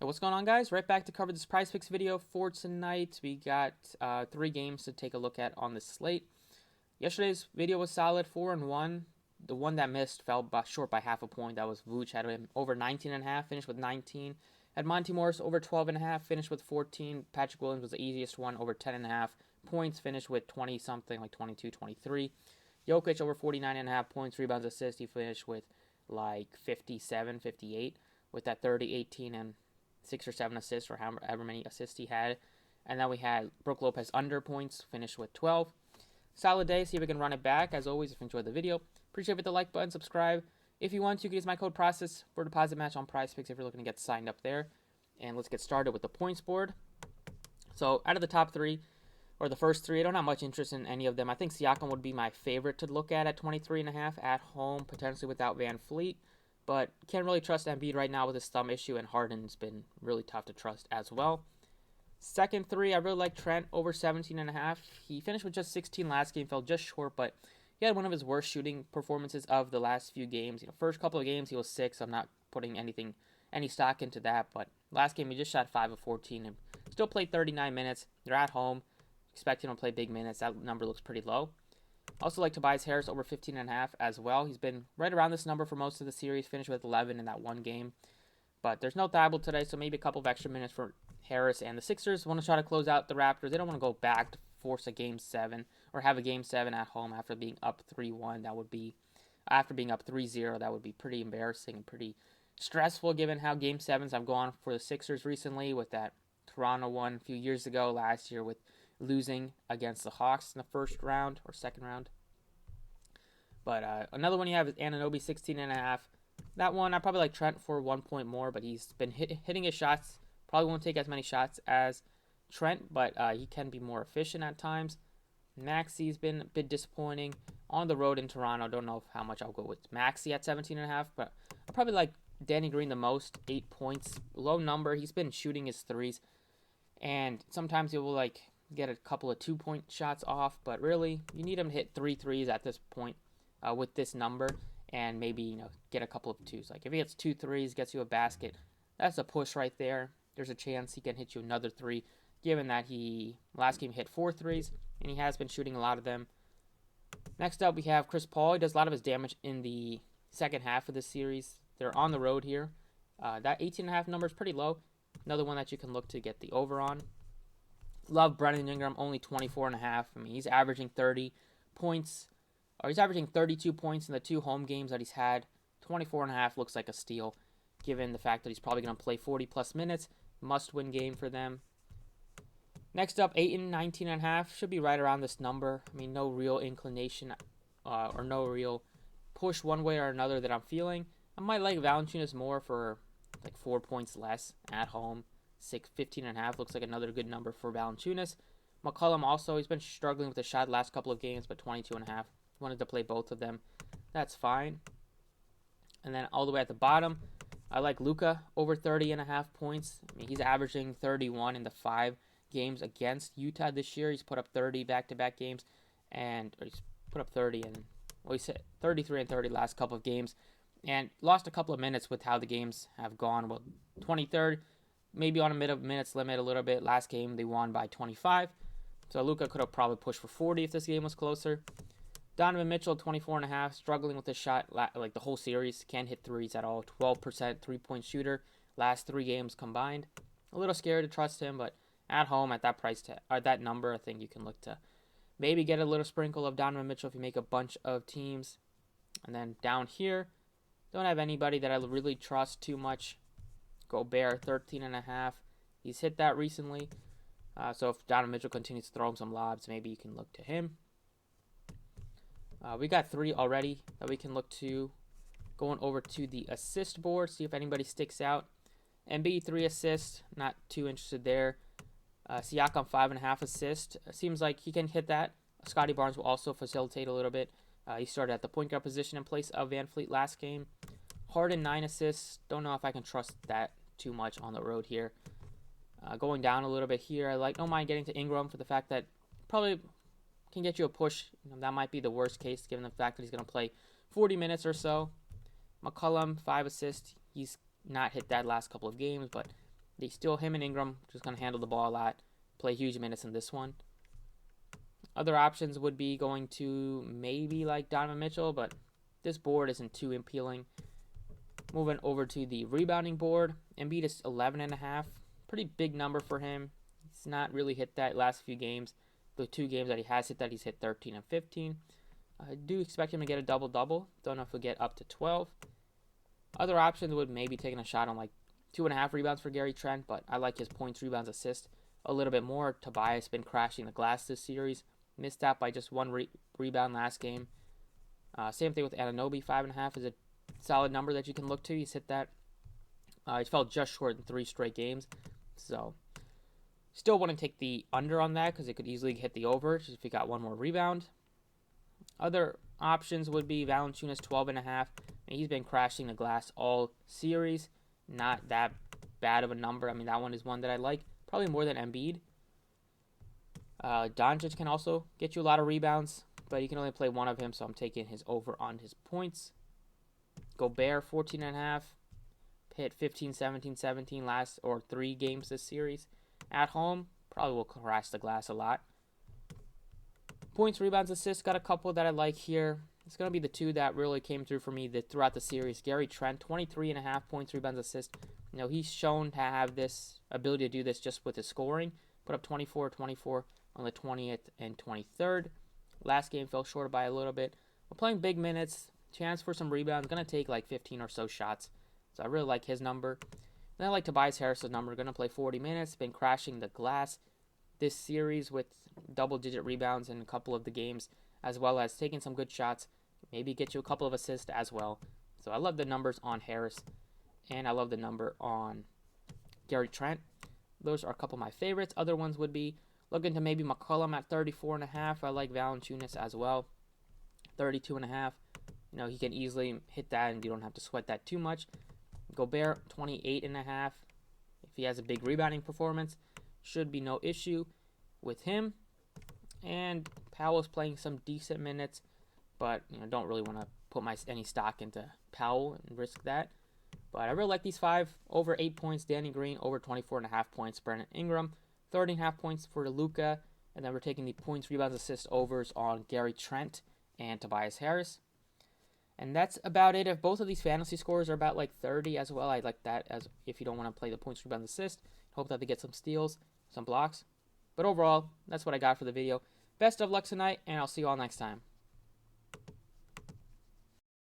What's going on, guys? Right back to cover this prize picks video for tonight. We got 3 games to take a look at on the slate. Yesterday's video was solid, 4-1. The one that missed fell short by half a point. That was Vooch, had him over 19.5, finished with 19. Had Monty Morris over 12.5, finished with 14. Patrick Williams was the easiest one, over 10.5 points, finished with 20 something, like 22, 23. Jokic over 49.5 points, rebounds, assists. He finished with like 57, 58, with that 30, 18, and 6 or 7 assists, or however many assists he had. And then we had Brook Lopez under points, finished with 12. Solid day. See if we can run it back. As always, if you enjoyed the video, appreciate it. Hit the like button, subscribe. If you want to, you can use my code process for deposit match on PrizePicks if you're looking to get signed up there. And let's get started with the points board. So out of the top 3, or the first 3, I don't have much interest in any of them. I think Siakam would be my favorite to look at 23.5 at home, potentially without Van Fleet. But can't really trust Embiid right now with his thumb issue, and Harden's been really tough to trust as well. Second 3, I really like Trent over 17.5. He finished with just 16 last game, fell just short, but he had one of his worst shooting performances of the last few games. First couple of games he was 6. I'm not putting any stock into that, but last game he just shot 5 of 14 and still played 39 minutes. They're at home, expecting him to play big minutes. That number looks pretty low. Also like Tobias Harris over 15.5 as well. He's been right around this number for most of the series, finished with 11 in that one game. But there's no Thibault today, so maybe a couple of extra minutes for Harris. And the Sixers want to try to close out the Raptors. They don't want to go back to force a Game 7 or have a Game 7 at home after being up 3-1. That would be, after being up 3-0, that would be pretty embarrassing and pretty stressful given how Game 7s have gone for the Sixers recently, with that Toronto one a few years ago, last year with losing against the Hawks in the first round or second round. But another one you have is Anunoby 16.5. That one, I probably like Trent for 1 point more, but he's been hitting his shots. Probably won't take as many shots as Trent, but he can be more efficient at times. Maxi's been a bit disappointing on the road in Toronto. Don't know how much I'll go with Maxi at 17.5, but I probably like Danny Green the most, 8 points. Low number. He's been shooting his threes, and sometimes he will get a couple of 2-point shots off, but really you need him to hit 3 threes at this point with this number, and maybe get a couple of 2s. Like if he gets 2 threes, gets you a basket, that's a push right there. There's a chance he can hit you another 3, given that he last game hit 4 threes, and he has been shooting a lot of them. Next up, we have Chris Paul. He does a lot of his damage in the second half of the series. They're on the road here. That 18.5 number is pretty low. Another one that you can look to get the over on. Love Brandon Ingram, only 24.5. I mean, he's averaging 30 points, or he's averaging 32 points in the 2 home games that he's had. 24.5 looks like a steal, given the fact that he's probably going to play 40-plus minutes. Must-win game for them. Next up, Ayton, 19.5. Should be right around this number. I mean, no real inclination or no real push one way or another that I'm feeling. I might like Valanciunas more for like 4 points less at home. 15.5 looks like another good number for Valanciunas. McCollum also, he's been struggling with the shot last couple of games, but 22.5. Wanted to play both of them. That's fine. And then all the way at the bottom, I like Luka over 30.5 points. I mean, he's averaging 31 in the 5 games against Utah this year. He's put up 30 back-to-back games, and he's put up 30 and he's hit 33 and 30 last couple of games, and lost a couple of minutes with how the games have gone. Well, 23rd, maybe on a minutes limit a little bit. Last game they won by 25, so Luka could have probably pushed for 40 if this game was closer. Donovan Mitchell, 24.5, struggling with the shot like the whole series. Can't hit threes at all. 12% 3-point shooter last 3 games combined. A little scary to trust him, but at home at that price that number, I think you can look to maybe get a little sprinkle of Donovan Mitchell if you make a bunch of teams. And then down here, don't have anybody that I really trust too much. Gobert, 13.5. He's hit that recently. So if Donovan Mitchell continues to throw him some lobs, maybe you can look to him. We got 3 already that we can look to. Going over to the assist board, see if anybody sticks out. Embiid 3 assists, not too interested there. Siakam 5.5 assists. Seems like he can hit that. Scotty Barnes will also facilitate a little bit. He started at the point guard position in place of Van Fleet last game. Harden 9 assists. Don't know if I can trust that too much on the road here. Going down a little bit here, don't mind getting to Ingram for the fact that probably can get you a push. That might be the worst case given the fact that he's going to play 40 minutes or so. McCollum, 5 assists. He's not hit that last couple of games, but Him and Ingram just going to handle the ball a lot, play huge minutes in this one. Other options would be going to maybe like Donovan Mitchell, but this board isn't too appealing. Moving over to the rebounding board, Embiid is 11.5. Pretty big number for him. He's not really hit that last few games. The 2 games that he has hit that, he's hit 13 and 15. I do expect him to get a double-double. Don't know if he'll get up to 12. Other options would maybe taking a shot on like 2.5 rebounds for Gary Trent, but I like his points, rebounds, assists a little bit more. Tobias been crashing the glass this series. Missed out by just 1 rebound last game. Same thing with Anunoby. 5.5 is a solid number that you can look to. He's hit that. He fell just short in 3 straight games. So, still want to take the under on that because it could easily hit the over if he got 1 more rebound. Other options would be Valanciunas 12.5. He's been crashing the glass all series. Not that bad of a number. I mean, that one is one that I like. Probably more than Embiid. Doncic can also get you a lot of rebounds, but you can only play one of him, so I'm taking his over on his points. Gobert 14.5. Hit 15, 17, 17 last or 3 games this series. At home, probably will crash the glass a lot. Points, rebounds, assists, got a couple that I like here. It's going to be the 2 that really came through for me throughout the series. Gary Trent, 23.5 points, rebounds, assists. You know, he's shown to have this ability to do this just with his scoring. Put up 24 on the 20th and 23rd. Last game fell short by a little bit. We're playing big minutes. Chance for some rebounds. Going to take like 15 or so shots. So I really like his number. Then I like Tobias Harris's number. Going to play 40 minutes. Been crashing the glass this series with double-digit rebounds in a couple of the games, as well as taking some good shots. Maybe get you a couple of assists as well. So I love the numbers on Harris, and I love the number on Gary Trent. Those are a couple of my favorites. Other ones would be looking to maybe McCollum at 34.5. I like Valanciunas as well, 32.5. You know, he can easily hit that, and you don't have to sweat that too much. Gobert, 28.5. If he has a big rebounding performance, should be no issue with him. And Powell's playing some decent minutes, but you know, don't really want to put any stock into Powell and risk that. But I really like these 5. Over 8 points, Danny Green. Over 24.5 points, Brandon Ingram. 30.5 points for Luka. And then we're taking the points, rebounds, assists, overs on Gary Trent and Tobias Harris. And that's about it. If both of these fantasy scores are about like 30 as well, I like that as if you don't want to play the points, rebounds, assists. Hope that they get some steals, some blocks. But overall, that's what I got for the video. Best of luck tonight, and I'll see you all next time.